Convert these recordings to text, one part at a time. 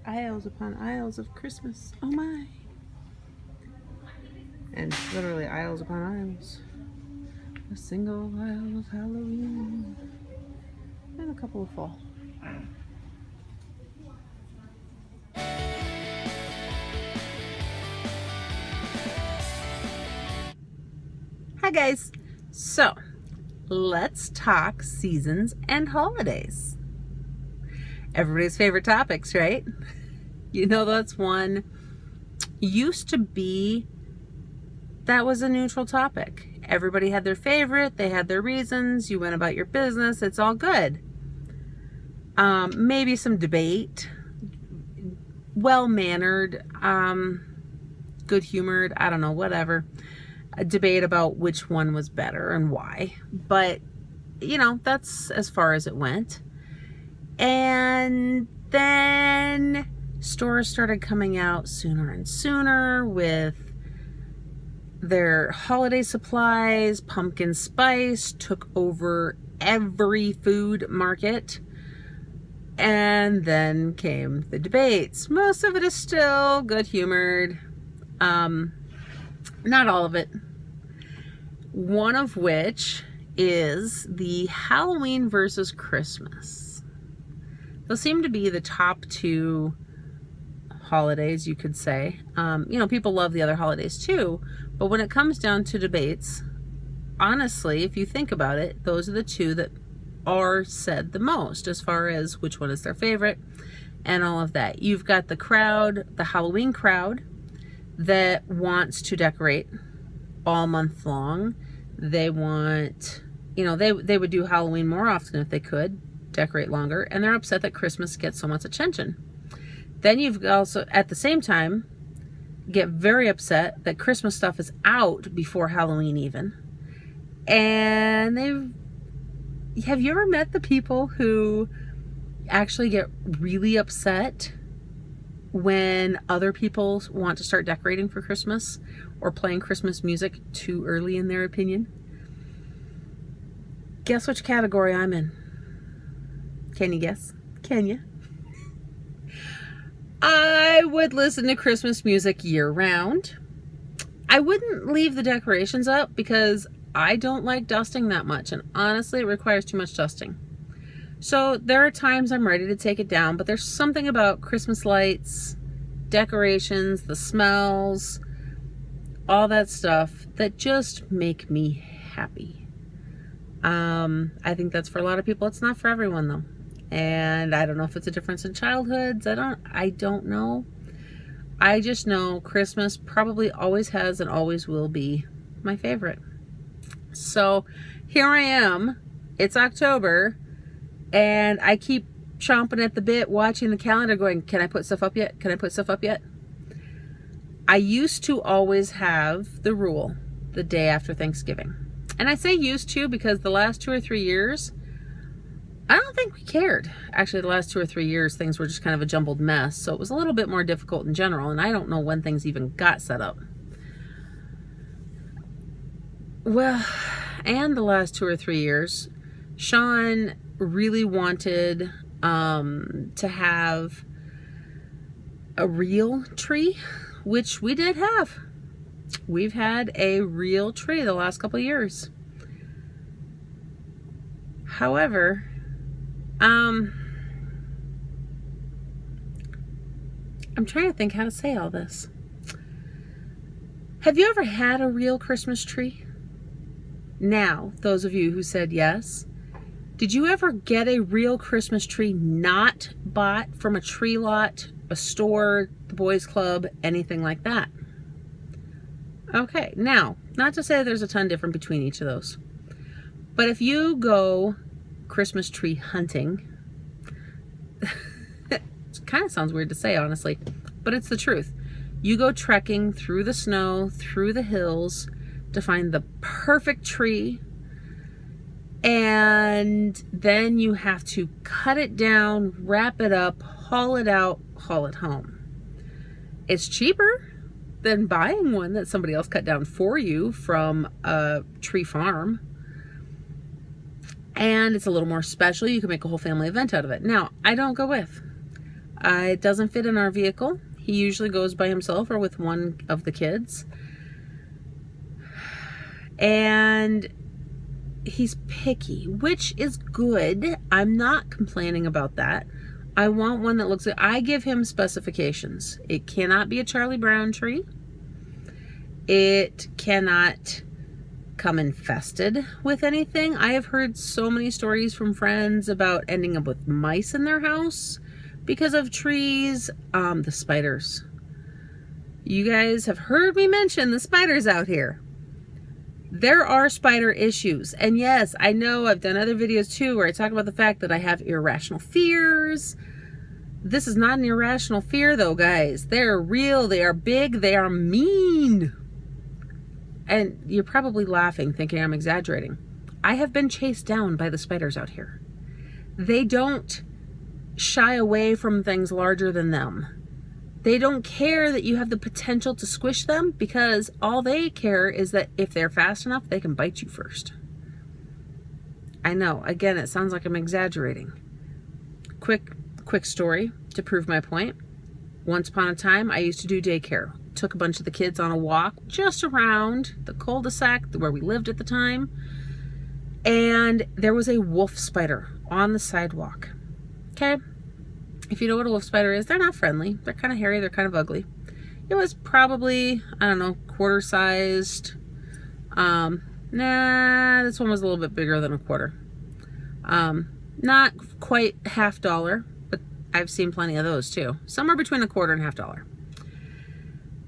aisles upon aisles of Christmas. Oh my. And literally aisles upon aisles. A single aisle of Halloween. And a couple of fall. Hi guys. So, let's talk seasons and holidays. Everybody's favorite topics, right? You know, that's one. Used to be that was a neutral topic. Everybody had their favorite, they had their reasons, you went about your business, it's all good. Maybe some debate, well-mannered, good-humored, I don't know, whatever. A debate about which one was better and why. But, you know, that's as far as it went. And then stores started coming out sooner and sooner with their holiday supplies. Pumpkin spice took over every food market. And then came the debates. Most of it is still good-humored. Not all of it. One of which is the Halloween versus Christmas. Those seem to be the top two holidays, you could say. You know, people love the other holidays too, but when it comes down to debates, honestly, if you think about it, those are the two that are said the most as far as which one is their favorite and all of that. You've got the crowd, the Halloween crowd, that wants to decorate all month long. They want, you know, they would do Halloween more often if they could, decorate longer, and they're upset that Christmas gets so much attention. Then you've also, at the same time, get very upset that Christmas stuff is out before Halloween even. And have you ever met the people who actually get really upset when other people want to start decorating for Christmas or playing Christmas music too early in their opinion? Guess which category I'm in? Can you guess? Can you? I would listen to Christmas music year-round. I wouldn't leave the decorations up because I don't like dusting that much, and honestly, it requires too much dusting. So there are times I'm ready to take it down, but there's something about Christmas lights, decorations, the smells, all that stuff that just make me happy. I think that's for a lot of people. It's not for everyone though. And I don't know if it's a difference in childhoods. I don't know. I just know Christmas probably always has and always will be my favorite. So here I am. It's October and I keep chomping at the bit, watching the calendar going, can I put stuff up yet? Can I put stuff up yet? I used to always have the rule the day after Thanksgiving. And I say used to because the last 2 or 3 years, I don't think we cared. Actually, the last 2 or 3 years, things were just kind of a jumbled mess. So it was a little bit more difficult in general. And I don't know when things even got set up. Well, and the last 2 or 3 years, Sean really wanted to have a real tree, which we did have. We've had a real tree the last couple of years. However, I'm trying to think how to say all this. Have you ever had a real Christmas tree? Now, those of you who said yes, did you ever get a real Christmas tree not bought from a tree lot, a store, the boys club, anything like that? Okay, now, not to say there's a ton different between each of those, but if you go Christmas tree hunting, it kind of sounds weird to say, honestly, but it's the truth. You go trekking through the snow, through the hills to find the perfect tree, and then you have to cut it down, wrap it up, haul it out, haul it home. It's cheaper than buying one that somebody else cut down for you from a tree farm. And it's a little more special. You can make a whole family event out of it. Now, I don't go with. It doesn't fit in our vehicle. He usually goes by himself or with one of the kids. And he's picky, which is good. I'm not complaining about that. I want one that looks good. I give him specifications. It cannot be a Charlie Brown tree. It cannot come infested with anything. I have heard so many stories from friends about ending up with mice in their house because of trees. The spiders. You guys have heard me mention the spiders out here. There are spider issues. And yes, I know I've done other videos too where I talk about the fact that I have irrational fears. This is not an irrational fear though, guys. They're real, they are big, they are mean. And you're probably laughing, thinking I'm exaggerating. I have been chased down by the spiders out here. They don't shy away from things larger than them. They don't care that you have the potential to squish them because all they care is that if they're fast enough, they can bite you first. I know, again, it sounds like I'm exaggerating. Quick story to prove my point. Once upon a time, I used to do daycare. Took a bunch of the kids on a walk just around the cul-de-sac where we lived at the time. And there was a wolf spider on the sidewalk. Okay? If you know what a wolf spider is, they're not friendly. They're kind of hairy, they're kind of ugly. It was probably, I don't know, quarter sized. This one was a little bit bigger than a quarter. Not quite $50, but I've seen plenty of those too. Somewhere between a quarter and $50.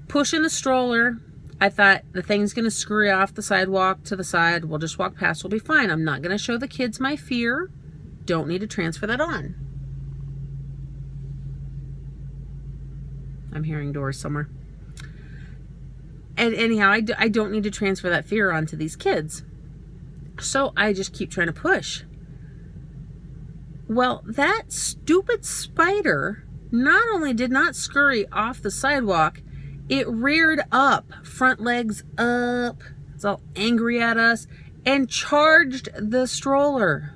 Pushing a stroller, I thought the thing's gonna scurry off the sidewalk to the side. We'll just walk past, we'll be fine. I'm not gonna show the kids my fear. Don't need to transfer that on. I'm hearing doors somewhere. And anyhow, I don't need to transfer that fear onto these kids. So I just keep trying to push. Well, that stupid spider not only did not scurry off the sidewalk, it reared up, front legs up, it's all angry at us, and charged the stroller.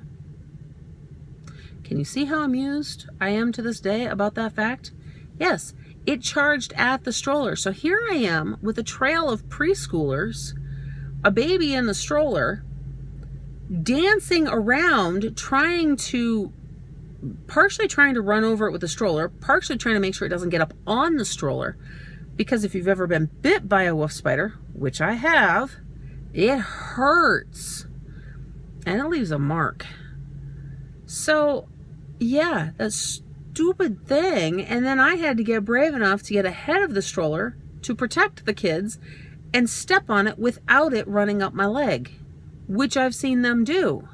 Can you see how amused I am to this day about that fact? Yes. It charged at the stroller. So here I am with a trail of preschoolers, a baby in the stroller, dancing around, partially trying to run over it with the stroller, partially trying to make sure it doesn't get up on the stroller. Because if you've ever been bit by a wolf spider, which I have, it hurts. And it leaves a mark. So, yeah, that's stupid thing. And then I had to get brave enough to get ahead of the stroller to protect the kids and step on it without it running up my leg, which I've seen them do.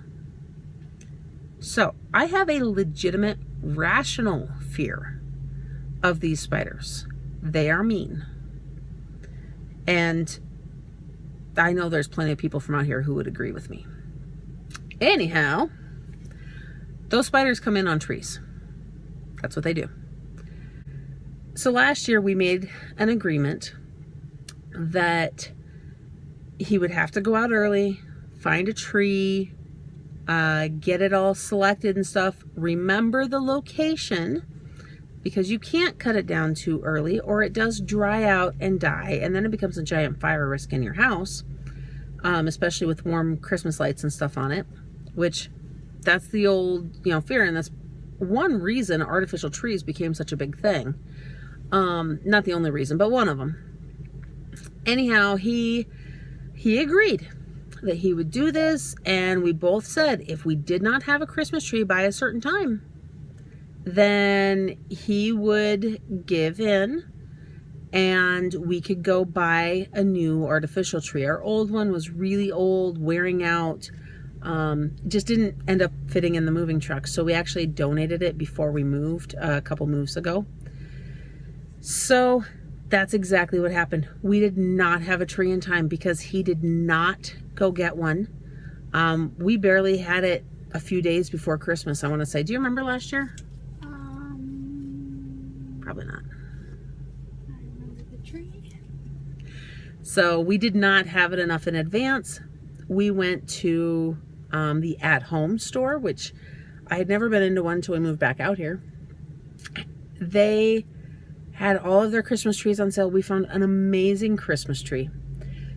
So I have a legitimate, rational fear of these spiders. They are mean. And I know there's plenty of people from out here who would agree with me. Anyhow, those spiders come in on trees. That's what they do. So last year we made an agreement that he would have to go out early, find a tree, get it all selected and stuff. Remember the location, because you can't cut it down too early or it does dry out and die, and then it becomes a giant fire risk in your house, especially with warm Christmas lights and stuff on it, which that's the old, fear, and that's one reason artificial trees became such a big thing. Not the only reason, but one of them. Anyhow, he agreed that he would do this, and we both said if we did not have a Christmas tree by a certain time, then he would give in and we could go buy a new artificial tree. Our old one was really old, wearing out, just didn't end up fitting in the moving truck. So we actually donated it before we moved a couple moves ago. So that's exactly what happened. We did not have a tree in time because he did not go get one. We barely had it a few days before Christmas, I want to say. Do you remember last year? Probably not. I remember the tree. So we did not have it enough in advance. We went to the At Home store, which I had never been into one until we moved back out here. They had all of their Christmas trees on sale. We found an amazing Christmas tree.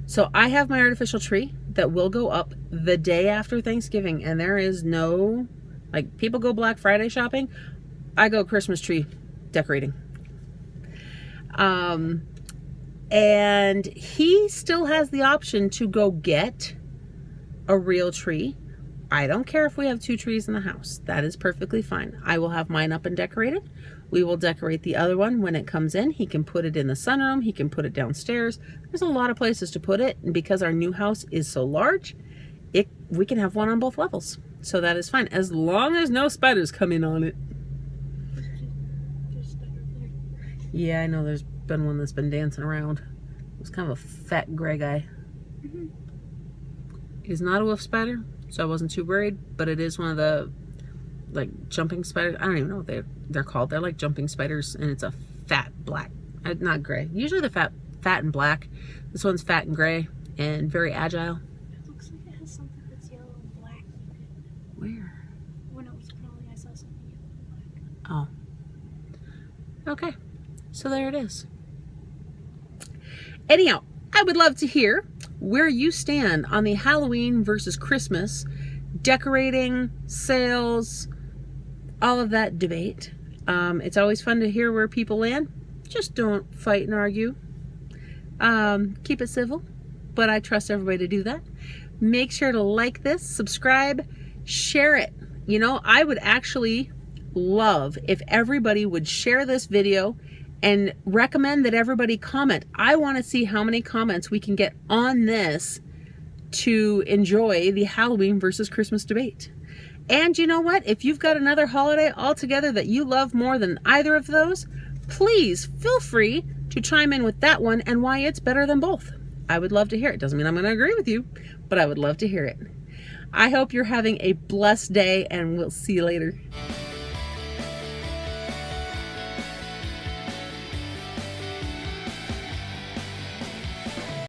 So I have my artificial tree that will go up the day after Thanksgiving, and there is no, like, people go Black Friday shopping. I go Christmas tree decorating. And he still has the option to go get a real tree. I don't care if we have 2 trees in the house. That is perfectly fine. I will have mine up and decorated. We will decorate the other one when it comes in. He can put it in the sunroom. He can put it downstairs. There's a lot of places to put it. And because our new house is so large, we can have one on both levels. So that is fine, as long as no spiders come in on it. Yeah, I know there's been one that's been dancing around. It's kind of a fat gray guy. Mm-hmm. He's not a wolf spider, so I wasn't too worried, but it is one of the, like, jumping spiders. I don't even know what they're called. They're like jumping spiders, and it's a fat black, not gray. Usually the fat and black. This one's fat and gray and very agile. It looks like it has something that's yellow and black. Where? When it was crawling, I saw something yellow and black. Oh. Okay. So there it is. Anyhow, I would love to hear where you stand on the Halloween versus Christmas, decorating, sales, all of that debate. It's always fun to hear where people land. Just don't fight and argue. Keep it civil, but I trust everybody to do that. Make sure to like this, subscribe, share it. You know, I would actually love if everybody would share this video and recommend that everybody comment. I want to see how many comments we can get on this to enjoy the Halloween versus Christmas debate. And you know what? If you've got another holiday altogether that you love more than either of those, please feel free to chime in with that one and why it's better than both. I would love to hear it. Doesn't mean I'm going to agree with you, but I would love to hear it. I hope you're having a blessed day, and we'll see you later.